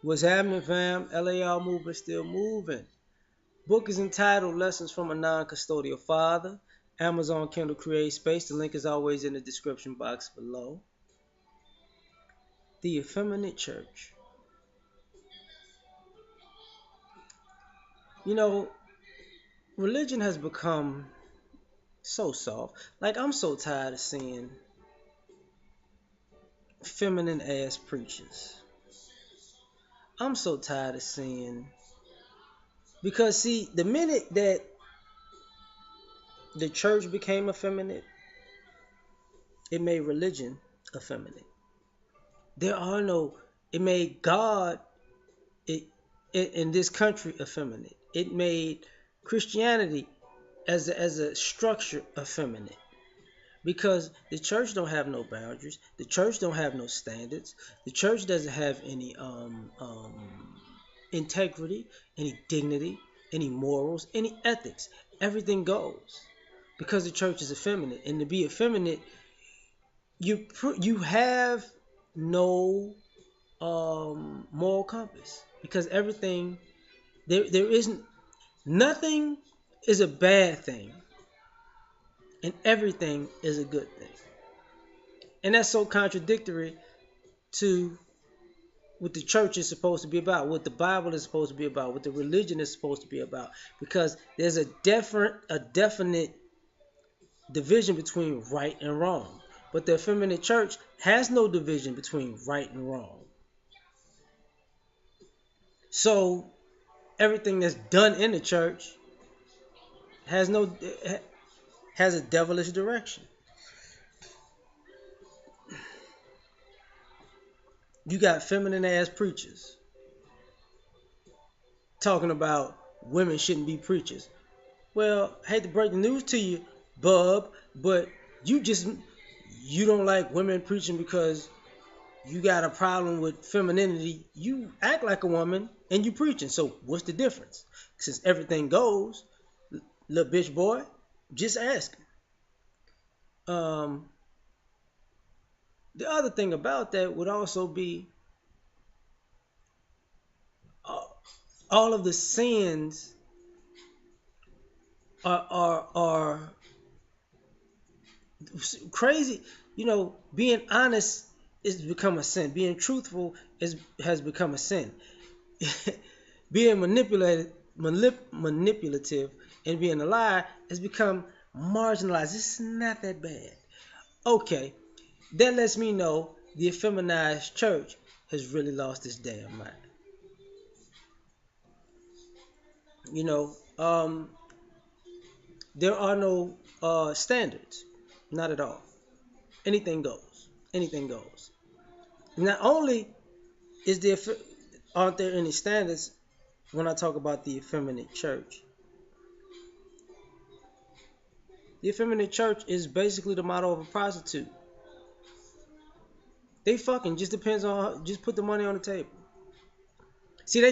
What's happening, fam? L.A.R. movement still moving. Book is entitled Lessons from a Non-Custodial Father. Amazon Kindle Create Space. The link is always in the description box below. The Effeminate Church. You know, religion has become so soft. Like, I'm so tired of seeing feminine ass preachers. I'm so tired of seeing. Because, see, the minute that the church became effeminate, it made religion effeminate. There are no, it made God it, in this country effeminate. It made Christianity as a structure effeminate because the church don't have no boundaries. The church don't have no standards. The church doesn't have any integrity, any dignity, any morals, any ethics. Everything goes because the church is effeminate, and to be effeminate, you have no moral compass because everything there isn't nothing is a bad thing and everything is a good thing, and that's so contradictory to what the church is supposed to be about, what the Bible is supposed to be about, what the religion is supposed to be about, because there's a definite division between right and wrong, but the effeminate church has no division between right and wrong. So everything that's done in the church has no has a devilish direction. You got feminine ass preachers talking about women shouldn't be preachers. Well, I hate to break the news to you, bub, but you just you don't like women preaching because you got a problem with femininity. You act like a woman and you preaching. So what's the difference? Since everything goes, little bitch boy, just ask. Um, the other thing about that would also be uh, all of the sins are crazy. You know, being honest is become a sin. Being truthful has become a sin. Being manipulative and being a liar has become marginalized. It's not that bad. Okay, that lets me know the effeminized church has really lost its damn mind. You know, there are no standards, not at all. Anything goes. Anything goes. Not only is there aren't there any standards when I talk about the effeminate church. The effeminate church is basically the model of a prostitute. They fucking just depends on just put the money on the table. See, they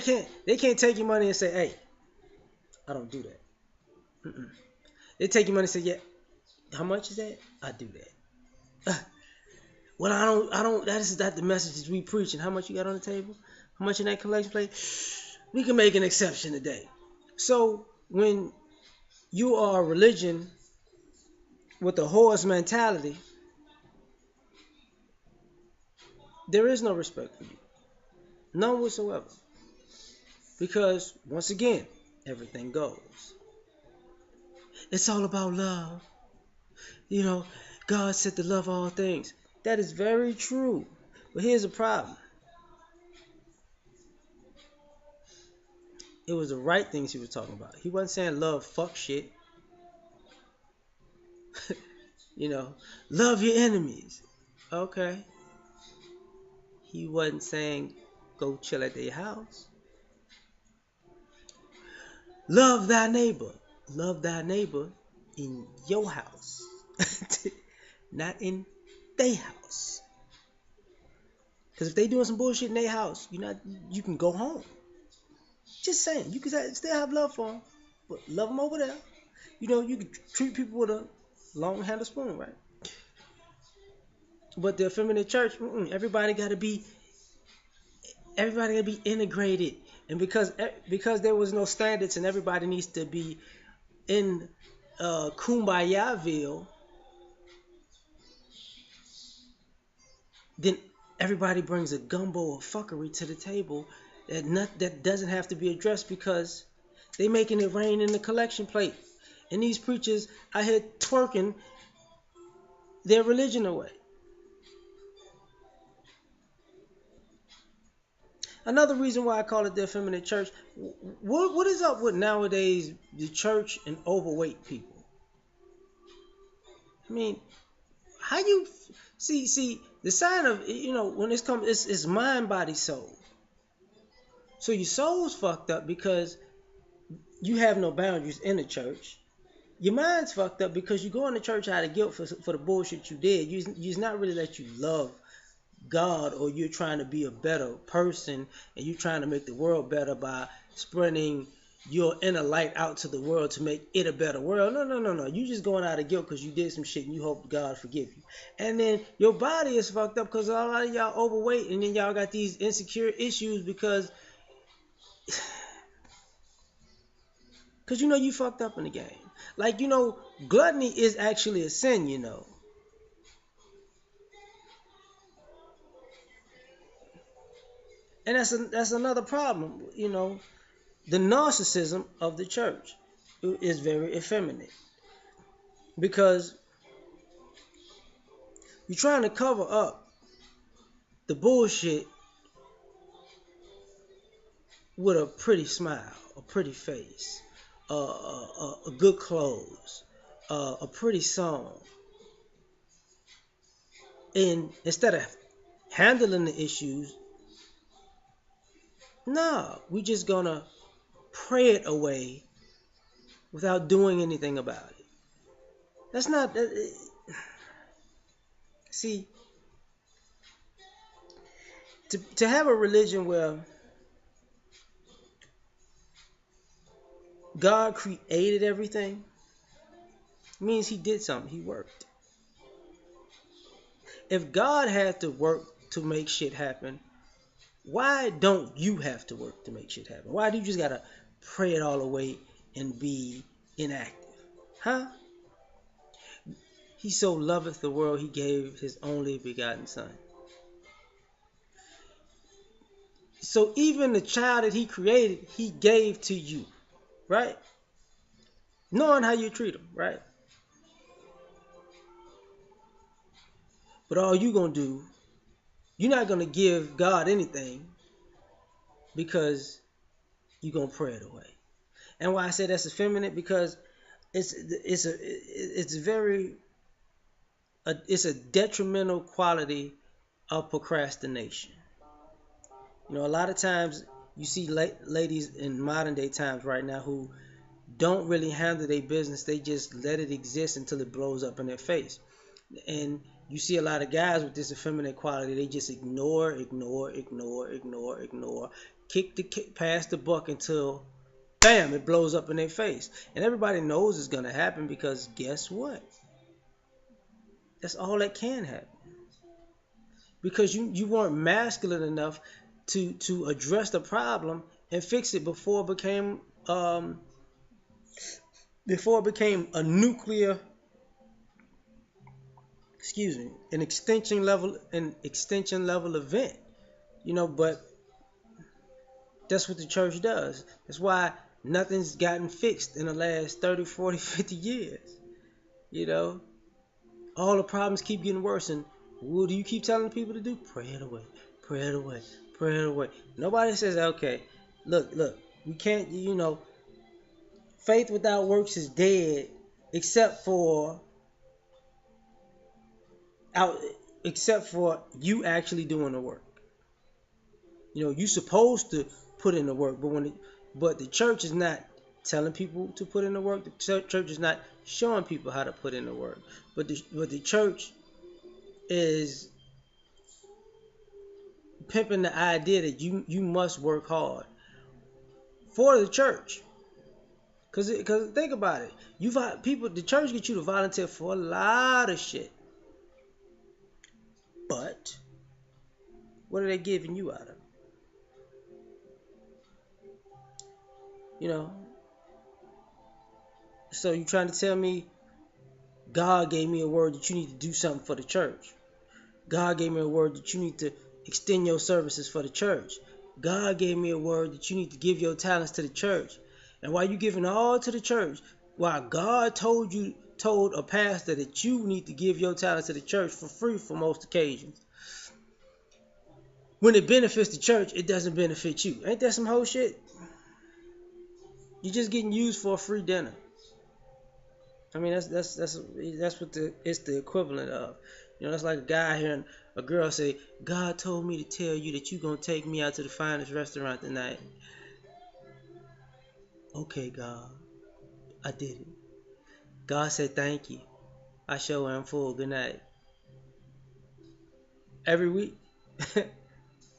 can't take your money and say, hey, I don't do that. Mm-mm. They take your money and say, yeah, how much is that? I do that. Well, I don't. That is not the messages we preach. And how much you got on the table? How much in that collection plate? We can make an exception today. So when you are a religion with a horse mentality, there is no respect for you, none whatsoever. Because once again, everything goes. It's all about love. You know, God said to love all things. That is very true. But here's the problem. It was the right things he was talking about. He wasn't saying love fuck shit. You know, love your enemies. Okay. He wasn't saying go chill at their house. Love thy neighbor. Love thy neighbor in your house. Not in their house. Because if they doing some bullshit in their house, you can go home. Just saying, you can still have love for them, but love them over there. You know, you can treat people with a long handle spoon, right? But the effeminate church, everybody got to be everybody gotta be integrated, and because there was no standards and everybody needs to be in Kumbayaville, then everybody brings a gumbo of fuckery to the table that doesn't have to be addressed because they making it rain in the collection plate. And these preachers out here twerking their religion away. Another reason why I call it the Effeminate Church. What is up with nowadays the church and overweight people? I mean, how you see the sign of, when it's come, it's mind, body, soul. So your soul's fucked up because you have no boundaries in the church. Your mind's fucked up because you go into church out of guilt for the bullshit you did. You's not really that you love God, or you're trying to be a better person and you're trying to make the world better by spreading your inner light out to the world to make it a better world. No. You just going out of guilt because you did some shit and you hope God forgive you. And then your body is fucked up because a lot of y'all overweight, and then y'all got these insecure issues because you fucked up in the game. Like, gluttony is actually a sin. And that's another problem. The narcissism of the church is very effeminate because you're trying to cover up the bullshit with a pretty smile, a pretty face, a good clothes, a pretty song. And instead of handling the issues, no, we just gonna pray it away without doing anything about it. That's not. See, to have a religion where God created everything means he did something. He worked. If God had to work to make shit happen, why don't you have to work to make shit happen? Why do you just gotta pray it all away and be inactive? Huh? He so loveth the world, he gave his only begotten son. So even the child that he created, he gave to you, right? Knowing how you treat him, right? But all you gonna do, you're not gonna give God anything because you're gonna pray it away. And why I say that's effeminate, because it's a detrimental quality of procrastination. A lot of times you see ladies in modern day times right now who don't really handle their business. They just let it exist until it blows up in their face. And you see a lot of guys with this effeminate quality. They just ignore, pass the buck until bam, it blows up in their face. And everybody knows it's gonna happen because guess what? That's all that can happen. Because you weren't masculine enough to address the problem and fix it before it became a nuclear, an extension level event. But that's what the church does. That's why nothing's gotten fixed in the last 30, 40, 50 years. All the problems keep getting worse. And what do you keep telling people to do? Pray it away. Pray it away. Pray it away. Nobody says, okay, look, we can't, faith without works is dead except for you actually doing the work. You're supposed to put in the work, but the church is not telling people to put in the work. The church is not showing people how to put in the work. But the church is pimping the idea that you must work hard for the church. Cause think about it, the church gets you to volunteer for a lot of shit, but what are they giving you out of it? You know, so you trying to tell me God gave me a word that you need to do something for the church? God gave me a word that you need to extend your services for the church. God gave me a word that you need to give your talents to the church. And while you giving all to the church, while God told a pastor that you need to give your talents to the church for free for most occasions. When it benefits the church, it doesn't benefit you. Ain't that some whole shit? You're just getting used for a free dinner. I mean, that's what it's the equivalent of. You know, it's like a guy hearing a girl say, "God told me to tell you that you gonna take me out to the finest restaurant tonight." Okay, God, I did it. God said, "Thank you. I sure am full. Good night." Every week,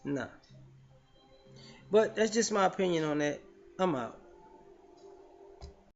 nah. But that's just my opinion on that. I'm out.